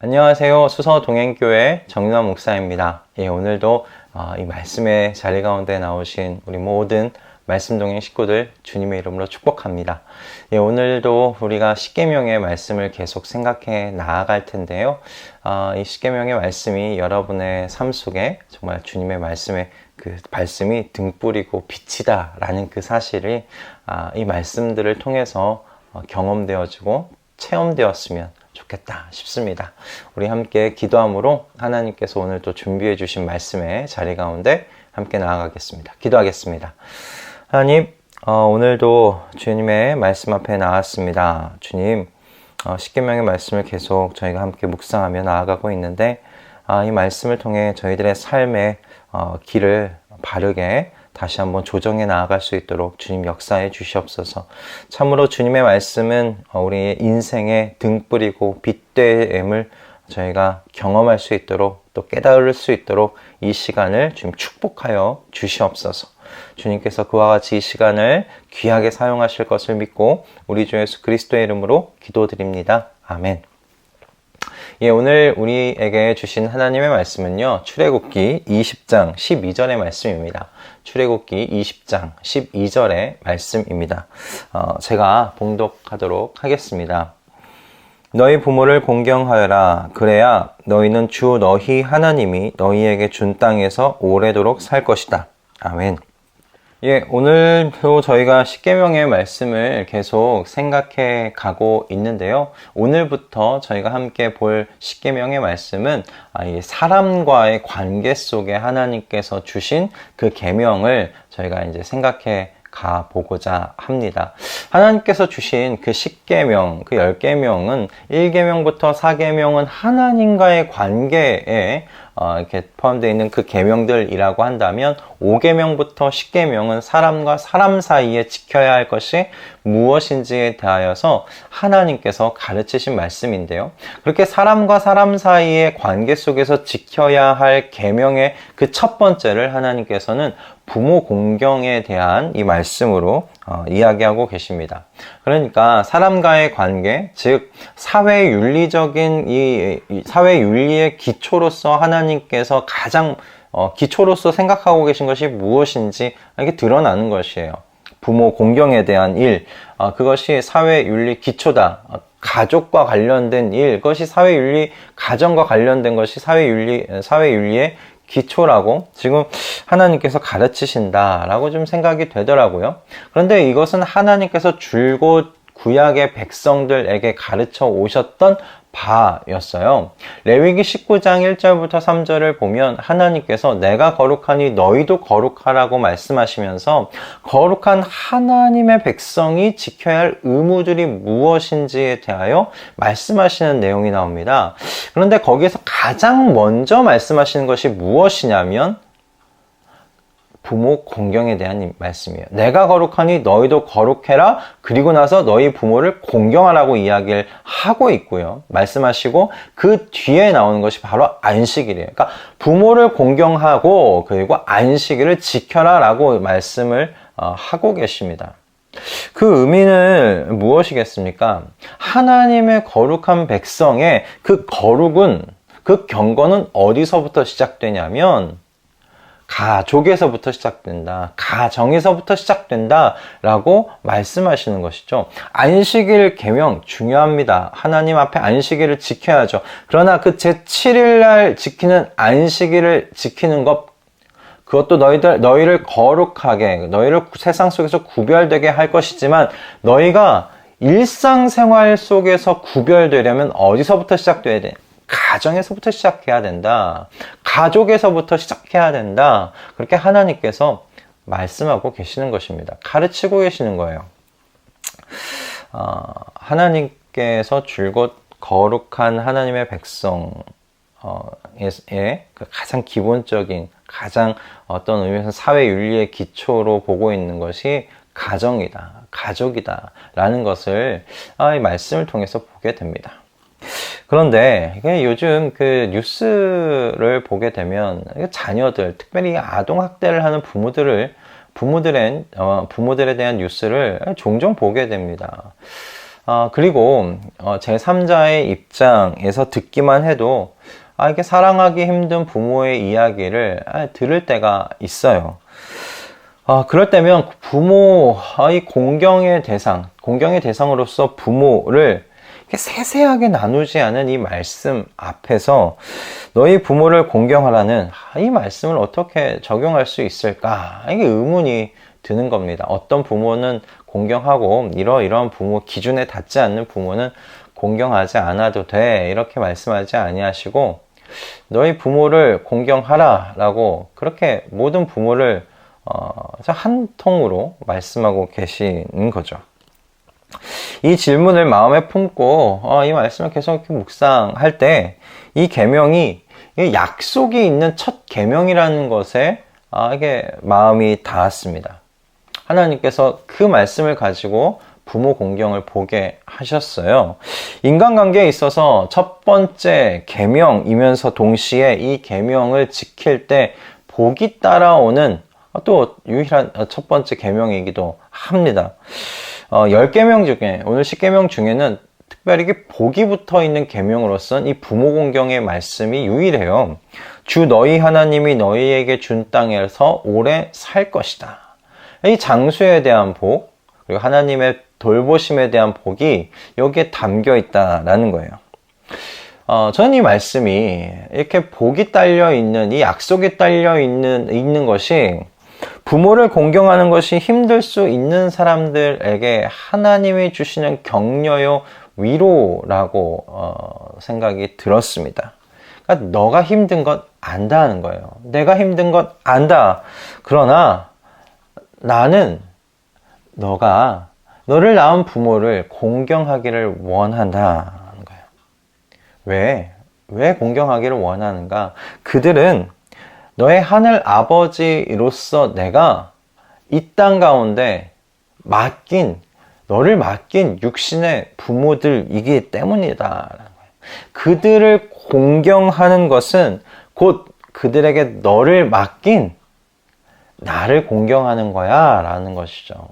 안녕하세요. 수서동행교회 정윤환 목사입니다. 오늘도 이 말씀의 자리 가운데 나오신 우리 모든 말씀동행 식구들 주님의 이름으로 축복합니다. 오늘도 우리가 십계명의 말씀을 계속 생각해 나아갈 텐데요. 이 십계명의 말씀이 여러분의 삶 속에 정말 주님의 말씀에 그 말씀이 등불이고 빛이다 라는 그 사실이 이 말씀들을 통해서 경험되어지고 체험되었으면 좋겠다 싶습니다. 우리 함께 기도함으로 하나님께서 오늘 또 준비해 주신 말씀의 자리 가운데 함께 나아가겠습니다. 기도하겠습니다. 하나님, 오늘도 주님의 말씀 앞에 나왔습니다. 주님, 십계명의 말씀을 계속 저희가 함께 묵상하며 나아가고 있는데 이 말씀을 통해 저희들의 삶의 길을 바르게 다시 한번 조정해 나아갈 수 있도록 주님 역사해 주시옵소서. 참으로 주님의 말씀은 우리의 인생의 등불이고 빛됨을 저희가 경험할 수 있도록 또 깨달을 수 있도록 이 시간을 주님 축복하여 주시옵소서. 주님께서 그와 같이 이 시간을 귀하게 사용하실 것을 믿고 우리 주 예수 그리스도의 이름으로 기도드립니다. 아멘. 오늘 우리에게 주신 하나님의 말씀은요, 출애굽기 20장 12절의 말씀입니다. 출애굽기 20장 12절의 말씀입니다. 제가 봉독하도록 하겠습니다. 너희 부모를 공경하여라. 그래야 너희는 주 너희 하나님이 너희에게 준 땅에서 오래도록 살 것이다. 아멘. 오늘도 저희가 십계명의 말씀을 계속 생각해 가고 있는데요. 오늘부터 저희가 함께 볼 십계명의 말씀은 사람과의 관계 속에 하나님께서 주신 그 계명을 저희가 이제 생각해 가보고자 합니다. 하나님께서 주신 그 10계명, 그 10계명은 1계명부터 4계명은 하나님과의 관계에 이렇게 포함되어 있는 그 계명들이라고 한다면 5계명부터 10계명은 사람과 사람 사이에 지켜야 할 것이 무엇인지에 대하여서 하나님께서 가르치신 말씀인데요. 그렇게 사람과 사람 사이의 관계 속에서 지켜야 할 계명의 그 첫 번째를 하나님께서는 부모 공경에 대한 이 말씀으로 이야기하고 계십니다. 그러니까 사람과의 관계, 즉 사회윤리적인 이 사회윤리의 기초로서 하나님께서 가장 기초로서 생각하고 계신 것이 무엇인지 이게 드러나는 것이에요. 부모 공경에 대한 일, 그것이 사회윤리 기초다. 가족과 관련된 일, 그것이 사회윤리, 가정과 관련된 것이 사회윤리의 기초라고 지금 하나님께서 가르치신다라고 좀 생각이 되더라고요. 그런데 이것은 하나님께서 줄곧 구약의 백성들에게 가르쳐 오셨던 바였어요. 레위기 19장 1절부터 3절을 보면 하나님께서 내가 거룩하니 너희도 거룩하라고 말씀하시면서 거룩한 하나님의 백성이 지켜야 할 의무들이 무엇인지에 대하여 말씀하시는 내용이 나옵니다. 그런데 거기에서 가장 먼저 말씀하시는 것이 무엇이냐면 부모 공경에 대한 말씀이에요. 내가 거룩하니 너희도 거룩해라. 그리고 나서 너희 부모를 공경하라고 이야기를 하고 있고요. 말씀하시고 그 뒤에 나오는 것이 바로 안식일이에요. 그러니까 부모를 공경하고 그리고 안식일을 지켜라 라고 말씀을 하고 계십니다. 그 의미는 무엇이겠습니까? 하나님의 거룩한 백성의 그 거룩은, 그 경건은 어디서부터 시작되냐면 가족에서부터 시작된다. 가정에서부터 시작된다. 라고 말씀하시는 것이죠. 안식일 계명 중요합니다. 하나님 앞에 안식일을 지켜야죠. 그러나 그 제7일날 지키는 안식일을 지키는 것, 그것도 너희를 거룩하게, 너희를 세상 속에서 구별되게 할 것이지만 너희가 일상생활 속에서 구별되려면 어디서부터 시작돼야 돼? 가정에서부터 시작해야 된다. 가족에서부터 시작해야 된다. 그렇게 하나님께서 말씀하고 계시는 것입니다. 가르치고 계시는 거예요. 하나님께서 줄곧 거룩한 하나님의 백성의 가장 기본적인, 가장 어떤 의미에서 사회윤리의 기초로 보고 있는 것이 가정이다, 가족이다 라는 것을 이 말씀을 통해서 보게 됩니다. 그런데 이게 요즘 그 뉴스를 보게 되면 자녀들, 특별히 아동학대를 하는 부모들에 대한 뉴스를 종종 보게 됩니다. 그리고 제3자의 입장에서 듣기만 해도 이게 사랑하기 힘든 부모의 이야기를 들을 때가 있어요. 그럴 때면 부모의 공경의 대상으로서 부모를 이렇게 세세하게 나누지 않은 이 말씀 앞에서 너희 부모를 공경하라는 이 말씀을 어떻게 적용할 수 있을까? 이게 의문이 드는 겁니다. 어떤 부모는 공경하고 이러이러한 부모 기준에 닿지 않는 부모는 공경하지 않아도 돼, 이렇게 말씀하지 아니하시고 너희 부모를 공경하라 라고 그렇게 모든 부모를 한 통으로 말씀하고 계시는 거죠. 이 질문을 마음에 품고 이 말씀을 계속 이렇게 묵상할 때 이 계명이 약속이 있는 첫 계명이라는 것에 이게 마음이 닿았습니다. 하나님께서 그 말씀을 가지고 부모 공경을 보게 하셨어요. 인간관계에 있어서 첫 번째 계명이면서 동시에 이 계명을 지킬 때 복이 따라오는 또 유일한 첫 번째 계명이기도 합니다. 10계명 중에, 오늘 10계명 중에는 특별히 복이 붙어 있는 계명으로서는 이 부모 공경의 말씀이 유일해요. 주 너희 하나님이 너희에게 준 땅에서 오래 살 것이다. 이 장수에 대한 복, 그리고 하나님의 돌보심에 대한 복이 여기에 담겨 있다라는 거예요. 저는 이 말씀이 이렇게 복이 딸려 있는, 이 약속이 딸려 있는 것이 부모를 공경하는 것이 힘들 수 있는 사람들에게 하나님이 주시는 격려요, 위로라고 생각이 들었습니다. 그러니까 너가 힘든 것 안다는 거예요. 내가 힘든 것 안다. 그러나 나는 너를 낳은 부모를 공경하기를 원한다는 거예요. 왜 공경하기를 원하는가? 그들은 너의 하늘 아버지로서 내가 이 땅 가운데 너를 맡긴 육신의 부모들이기 때문이다. 그들을 공경하는 것은 곧 그들에게 너를 맡긴 나를 공경하는 거야 라는 것이죠.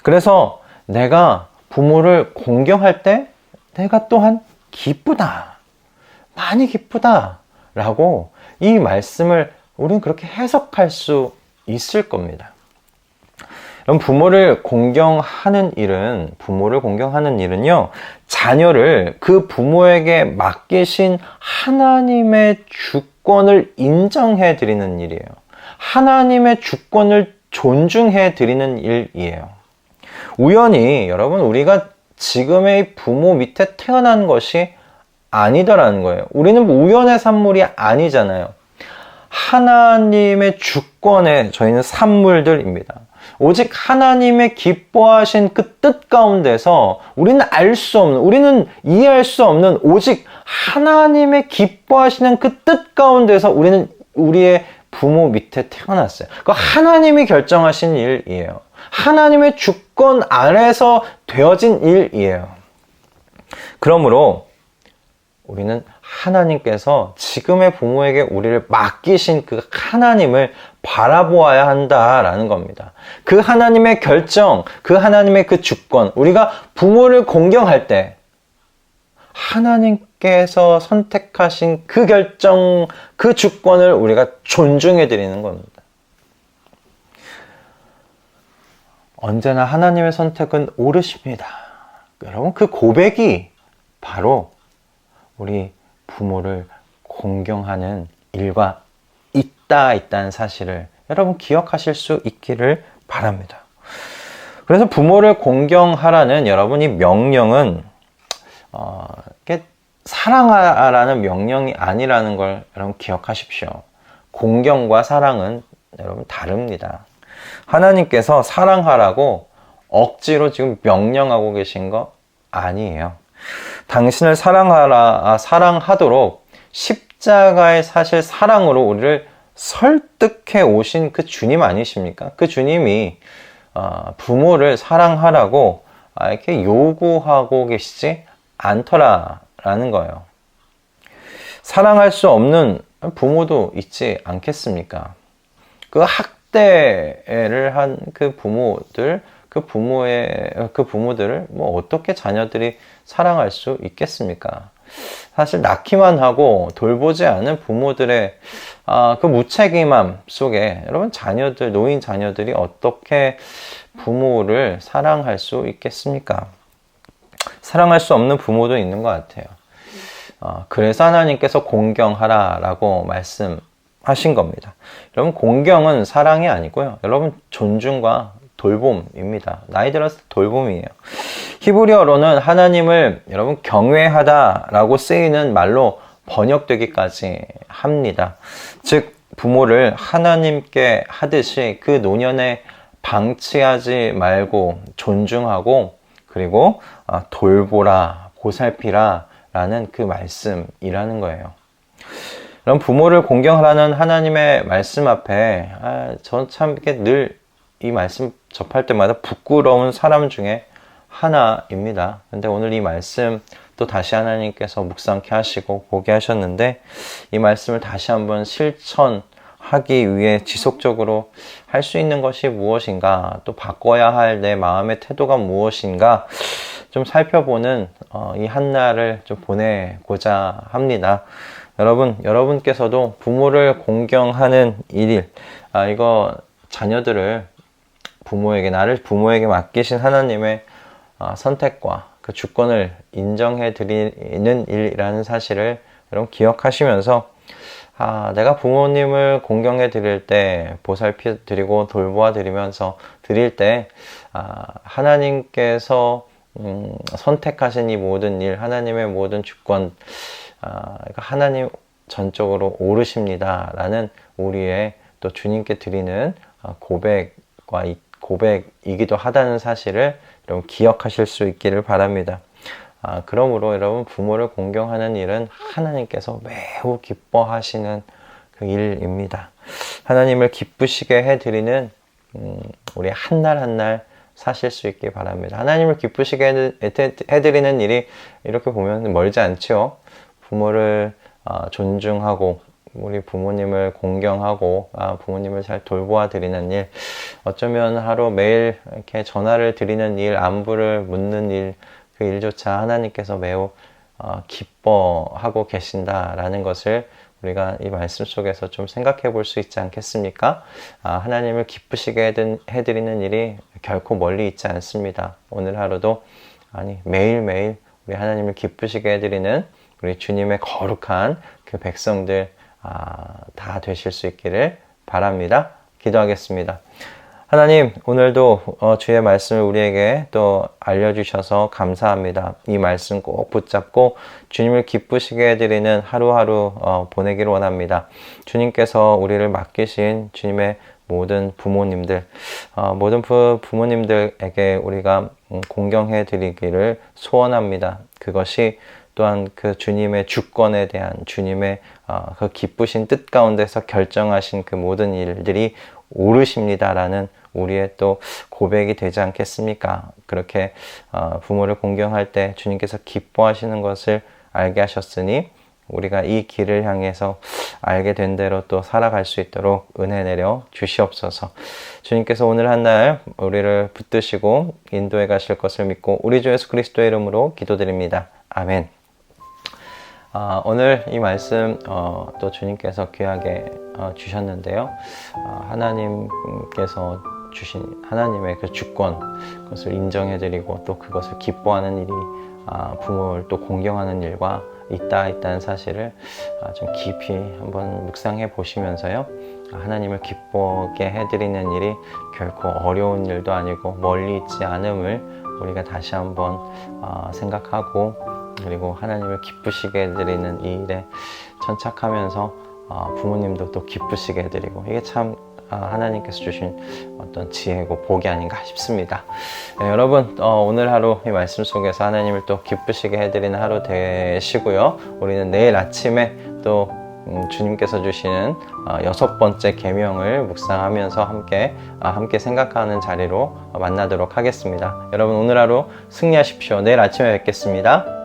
그래서 내가 부모를 공경할 때 내가 또한 기쁘다, 많이 기쁘다 라고 이 말씀을 우리는 그렇게 해석할 수 있을 겁니다. 그럼 부모를 공경하는 일은요, 자녀를 그 부모에게 맡기신 하나님의 주권을 인정해 드리는 일이에요. 하나님의 주권을 존중해 드리는 일이에요. 우연히 여러분, 우리가 지금의 부모 밑에 태어난 것이 아니다라는 거예요. 우리는 우연의 산물이 아니잖아요. 하나님의 주권에 저희는 산물들입니다. 오직 하나님의 기뻐하신 그 뜻 가운데서 우리는 우리는 이해할 수 없는 오직 하나님의 기뻐하시는 그 뜻 가운데서 우리는 우리의 부모 밑에 태어났어요. 그 하나님이 결정하신 일이에요. 하나님의 주권 안에서 되어진 일이에요. 그러므로 우리는 하나님께서 지금의 부모에게 우리를 맡기신 그 하나님을 바라보아야 한다라는 겁니다. 그 하나님의 결정, 그 하나님의 그 주권, 우리가 부모를 공경할 때 하나님께서 선택하신 그 결정, 그 주권을 우리가 존중해 드리는 겁니다. 언제나 하나님의 선택은 옳으십니다. 여러분, 그 고백이 바로 우리 부모를 공경하는 일과 있다는 사실을 여러분 기억하실 수 있기를 바랍니다. 그래서 부모를 공경하라는 여러분이 명령은 사랑하라는 명령이 아니라는 걸 여러분 기억하십시오. 공경과 사랑은 여러분 다릅니다. 하나님께서 사랑하라고 억지로 지금 명령하고 계신 거 아니에요. 당신을 사랑하도록 십자가의 사실 사랑으로 우리를 설득해 오신 그 주님 아니십니까? 그 주님이 부모를 사랑하라고 이렇게 요구하고 계시지 않더라라는 거예요. 사랑할 수 없는 부모도 있지 않겠습니까? 그 학대를 한 그 부모들, 그 부모들을 뭐 어떻게 자녀들이 사랑할 수 있겠습니까? 사실 낳기만 하고 돌보지 않은 부모들의 그 무책임함 속에 여러분 노인 자녀들이 어떻게 부모를 사랑할 수 있겠습니까? 사랑할 수 없는 부모도 있는 것 같아요. 그래서 하나님께서 공경하라 라고 말씀하신 겁니다. 여러분, 공경은 사랑이 아니고요. 여러분, 존중과 돌봄입니다. 나이 들었을 때 돌봄이에요. 히브리어로는 하나님을 여러분 경외하다 라고 쓰이는 말로 번역되기까지 합니다. 즉, 부모를 하나님께 하듯이 그 노년에 방치하지 말고 존중하고 그리고 돌보라, 보살피라 라는 그 말씀이라는 거예요. 그럼 부모를 공경하라는 하나님의 말씀 앞에 전 참 늘 이 말씀 접할 때마다 부끄러운 사람 중에 하나입니다. 근데 오늘 이 말씀 또 다시 하나님께서 묵상케 하시고 보게 하셨는데 이 말씀을 다시 한번 실천하기 위해 지속적으로 할 수 있는 것이 무엇인가, 또 바꿔야 할 내 마음의 태도가 무엇인가 좀 살펴보는 이 한날을 좀 보내고자 합니다. 여러분께서도 부모를 공경하는 일, 이거 자녀들을 나를 부모에게 맡기신 하나님의 선택과 그 주권을 인정해 드리는 일이라는 사실을 여러분 기억하시면서 내가 부모님을 공경해 드릴 때, 보살피 드리고 돌보아 드리면서 드릴 때 하나님께서 선택하신 이 모든 일, 하나님의 모든 주권, 하나님 전적으로 오르십니다 라는 우리의 또 주님께 드리는 고백이기도 하다는 사실을 여러분 기억하실 수 있기를 바랍니다. 그러므로 여러분, 부모를 공경하는 일은 하나님께서 매우 기뻐하시는 그 일입니다. 하나님을 기쁘시게 해드리는 우리 한날 한날 사실 수 있기 바랍니다. 하나님을 기쁘시게 해드리는 일이 이렇게 보면 멀지 않죠. 부모를 존중하고 우리 부모님을 공경하고 부모님을 잘 돌보아 드리는 일, 어쩌면 하루 매일 이렇게 전화를 드리는 일, 안부를 묻는 일, 그 일조차 하나님께서 매우 기뻐하고 계신다라는 것을 우리가 이 말씀 속에서 좀 생각해 볼 수 있지 않겠습니까? 하나님을 기쁘시게 해드리는 일이 결코 멀리 있지 않습니다. 오늘 하루도 매일매일 우리 하나님을 기쁘시게 해드리는 우리 주님의 거룩한 그 백성들 다 되실 수 있기를 바랍니다. 기도하겠습니다. 하나님, 오늘도 주의 말씀을 우리에게 또 알려주셔서 감사합니다. 이 말씀 꼭 붙잡고 주님을 기쁘시게 해드리는 하루하루 보내기를 원합니다. 주님께서 우리를 맡기신 주님의 모든 부모님들, 모든 부모님들에게 우리가 공경해 드리기를 소원합니다. 그것이 또한 그 주님의 주권에 대한 주님의 그 기쁘신 뜻 가운데서 결정하신 그 모든 일들이 옳으십니다라는 우리의 또 고백이 되지 않겠습니까? 그렇게 부모를 공경할 때 주님께서 기뻐하시는 것을 알게 하셨으니 우리가 이 길을 향해서 알게 된 대로 또 살아갈 수 있도록 은혜 내려 주시옵소서. 주님께서 오늘 한날 우리를 붙드시고 인도해 가실 것을 믿고 우리 주 예수 그리스도의 이름으로 기도드립니다. 아멘. 오늘 이 말씀 또 주님께서 귀하게 주셨는데요. 하나님께서 주신 하나님의 그 주권, 그것을 인정해드리고 또 그것을 기뻐하는 일이 부모를 또 공경하는 일과 있다는 사실을 좀 깊이 한번 묵상해 보시면서요. 하나님을 기쁘게 해드리는 일이 결코 어려운 일도 아니고 멀리 있지 않음을 우리가 다시 한번 생각하고, 그리고 하나님을 기쁘시게 해드리는 이 일에 천착하면서 부모님도 또 기쁘시게 해드리고, 이게 참 하나님께서 주신 어떤 지혜고 복이 아닌가 싶습니다. 네, 여러분 오늘 하루 이 말씀 속에서 하나님을 또 기쁘시게 해드리는 하루 되시고요. 우리는 내일 아침에 또 주님께서 주시는 6번째 계명을 묵상하면서 함께 생각하는 자리로 만나도록 하겠습니다. 여러분 오늘 하루 승리하십시오. 내일 아침에 뵙겠습니다.